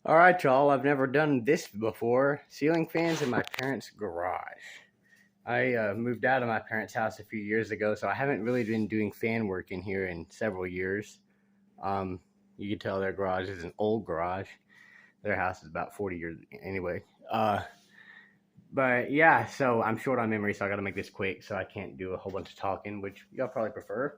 All right, y'all. I've never done this before. Ceiling fans in my parents' garage. I moved out of my parents' house a few years ago, so I haven't really been doing fan work in here in several years. Um, you can tell their garage is an old garage. Their house is about 40 years anyway. But yeah, so I'm short on memory, so I got to make this quick, so I can't do a whole bunch of talking, which y'all probably prefer.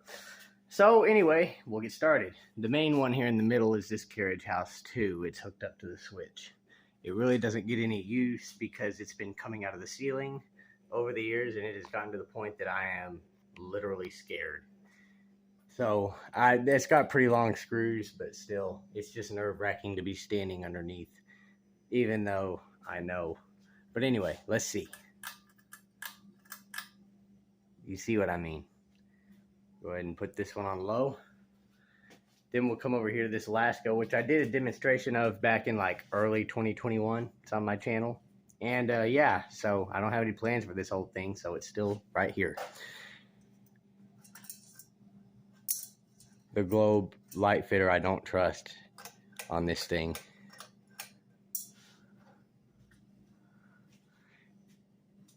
So anyway, we'll get started. The main one here in the middle is this carriage house too. It's hooked up to the switch. It really doesn't get any use because it's been coming out of the ceiling over the years, and it has gotten to the point that I am literally scared. So it's got pretty long screws, but still, it's just nerve-wracking to be standing underneath, even though I know. But anyway, let's see. You see what I mean? Go ahead and put this one on low. Then we'll come over here to this Alaska, which I did a demonstration of back in like early 2021. It's on my channel. And yeah, so I don't have any plans for this whole thing, so it's still right here. The Globe light fitter I don't trust on this thing.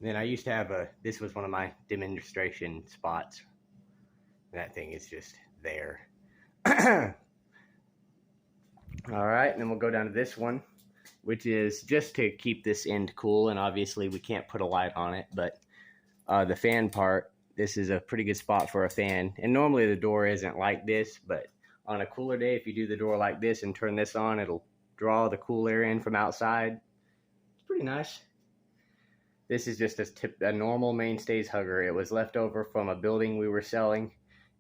Then I used to have this was one of my demonstration spots. That thing is just there. All right, and then we'll go down to this one, which is just to keep this end cool, and obviously we can't put a light on it, but the fan part, this is a pretty good spot for a fan. And normally the door isn't like this, but on a cooler day, if you do the door like this and turn this on, it'll draw the cool air in from outside. It's pretty nice. This is just a normal Mainstays hugger. It was left over from a building we were selling.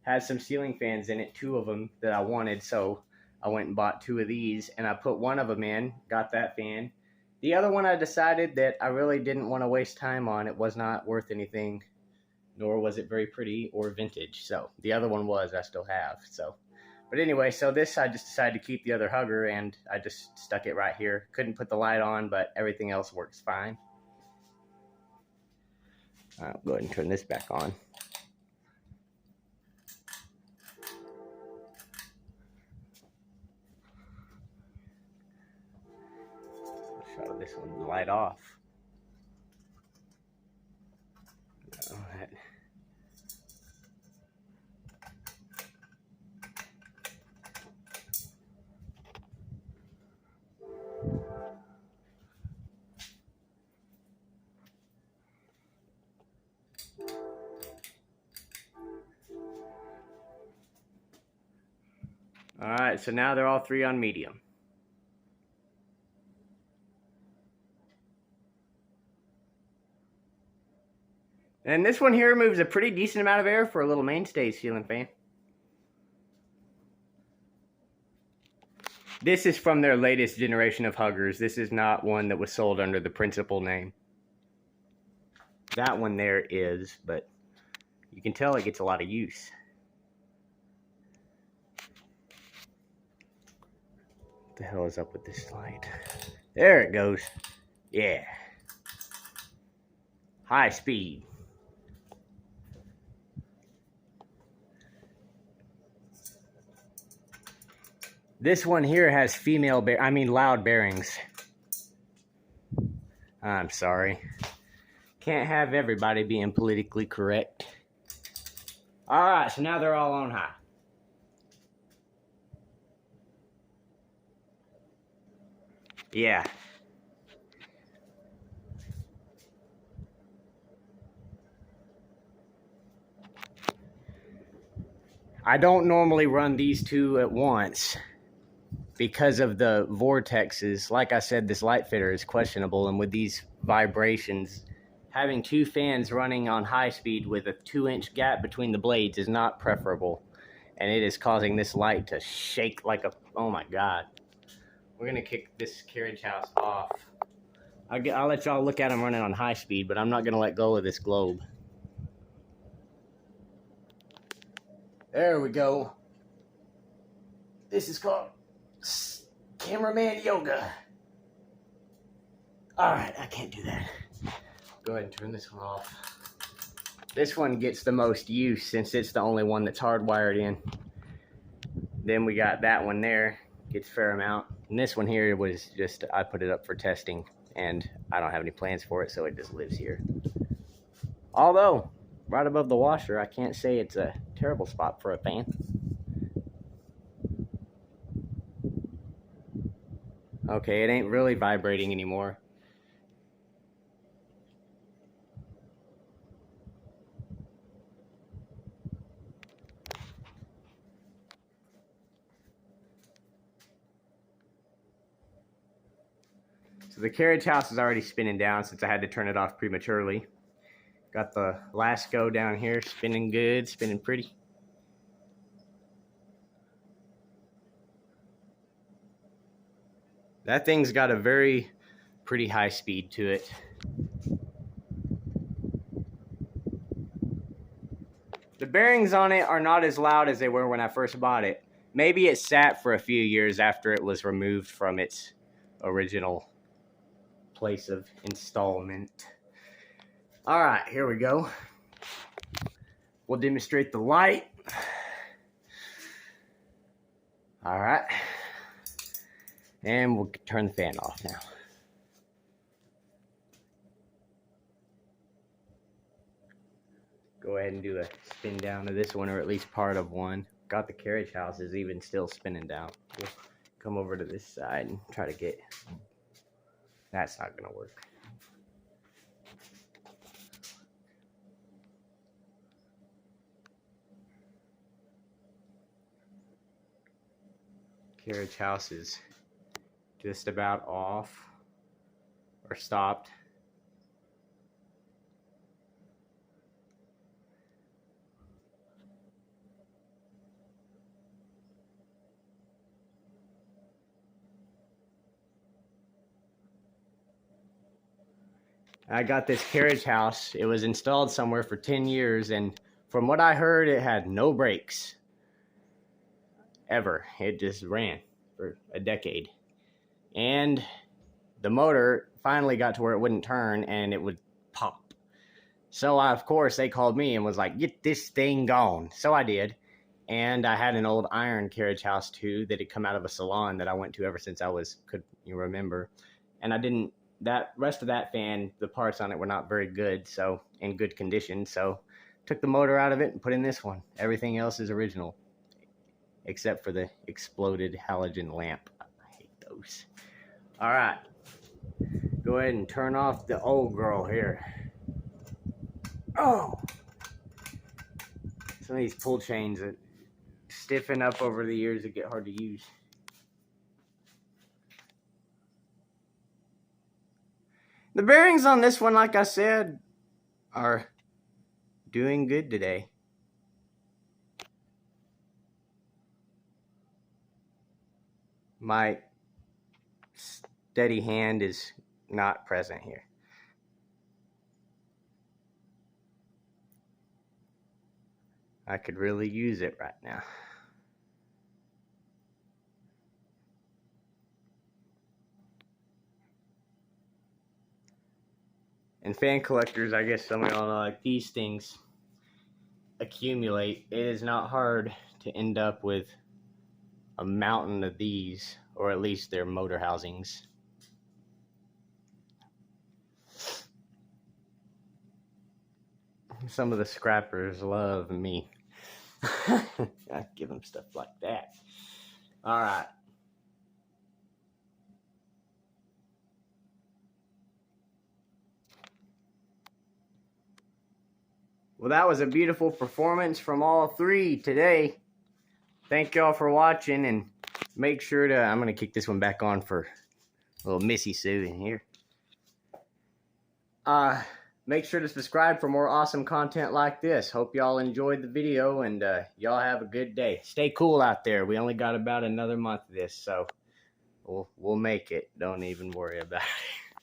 Had some ceiling fans in it, 2 of them that I wanted, so I went and bought 2 of these, and I put one of them in, got that fan. The other one I decided that I really didn't want to waste time on. It was not worth anything, nor was it very pretty or vintage. So the other one I still have. So, but anyway, so this I just decided to keep the other hugger, and I just stuck it right here. Couldn't put the light on, but everything else works fine. I'll go ahead and turn this back on. Shut this one, the light off. All right. All right, so now they're all 3 on medium. And this one here moves a pretty decent amount of air for a little Mainstays ceiling fan. This is from their latest generation of huggers. This is not one that was sold under the Principal name. That one there is, but you can tell it gets a lot of use. What the hell is up with this light? There it goes. Yeah. High speed. This one here has loud bearings. I'm sorry. Can't have everybody being politically correct. All right, so now they're all on high. Yeah. I don't normally run these 2 at once because of the vortexes. Like I said, this light fitter is questionable, and with these vibrations, having 2 fans running on high speed with a 2-inch gap between the blades is not preferable, and it is causing this light to shake like oh my god. We're gonna kick this carriage house off. I'll let y'all look at them running on high speed, but I'm not gonna let go of this Globe. There we go. This is called cameraman yoga. All right, I can't do that. Go ahead and turn this one off. This one gets the most use since it's the only one that's hardwired in. Then we got that one there. gets a fair amount. And this one here was just, I put it up for testing, and I don't have any plans for it, so it just lives here. Although, right above the washer, I can't say it's a terrible spot for a fan. Okay, it ain't really vibrating anymore. So the carriage house is already spinning down since I had to turn it off prematurely. Got the Lasco down here spinning good, spinning pretty. That thing's got a very pretty high speed to it. The bearings on it are not as loud as they were when I first bought it. Maybe it sat for a few years after it was removed from its original place of installment. All right, here we go. We'll demonstrate the light. All right. And we'll turn the fan off now. Go ahead and do a spin down of this one, or at least part of one. Got the carriage house is even still spinning down. We'll come over to this side and try to get... That's not gonna work. Carriage house is just about off or stopped. I got this carriage house. It was installed somewhere for 10 years, and from what I heard, it had no brakes. Ever. It just ran for a decade. And the motor finally got to where it wouldn't turn, and it would pop. So, of course, they called me and was like, get this thing gone. So I did. And I had an old iron carriage house, too, that had come out of a salon that I went to ever since I was, could you remember. And I didn't... That rest of that fan, the parts on it were not very good, so in good condition. So took the motor out of it and put in this one. Everything else is original, except for the exploded halogen lamp. I hate those. All right, go ahead and turn off the old girl here. Oh, some of these pull chains that stiffen up over the years that get hard to use. The bearings on this one, like I said, are doing good today. My steady hand is not present here. I could really use it right now. And fan collectors, I guess some of y'all know, like, these things accumulate. It is not hard to end up with a mountain of these, or at least their motor housings. Some of the scrappers love me. I give them stuff like that. All right. Well, that was a beautiful performance from all three today. Thank y'all for watching, and make sure to, I'm going to kick this one back on for a little Missy Sue in here. Make sure to subscribe for more awesome content like this. Hope y'all enjoyed the video, and y'all have a good day. Stay cool out there. We only got about another month of this, so we'll make it. Don't even worry about it.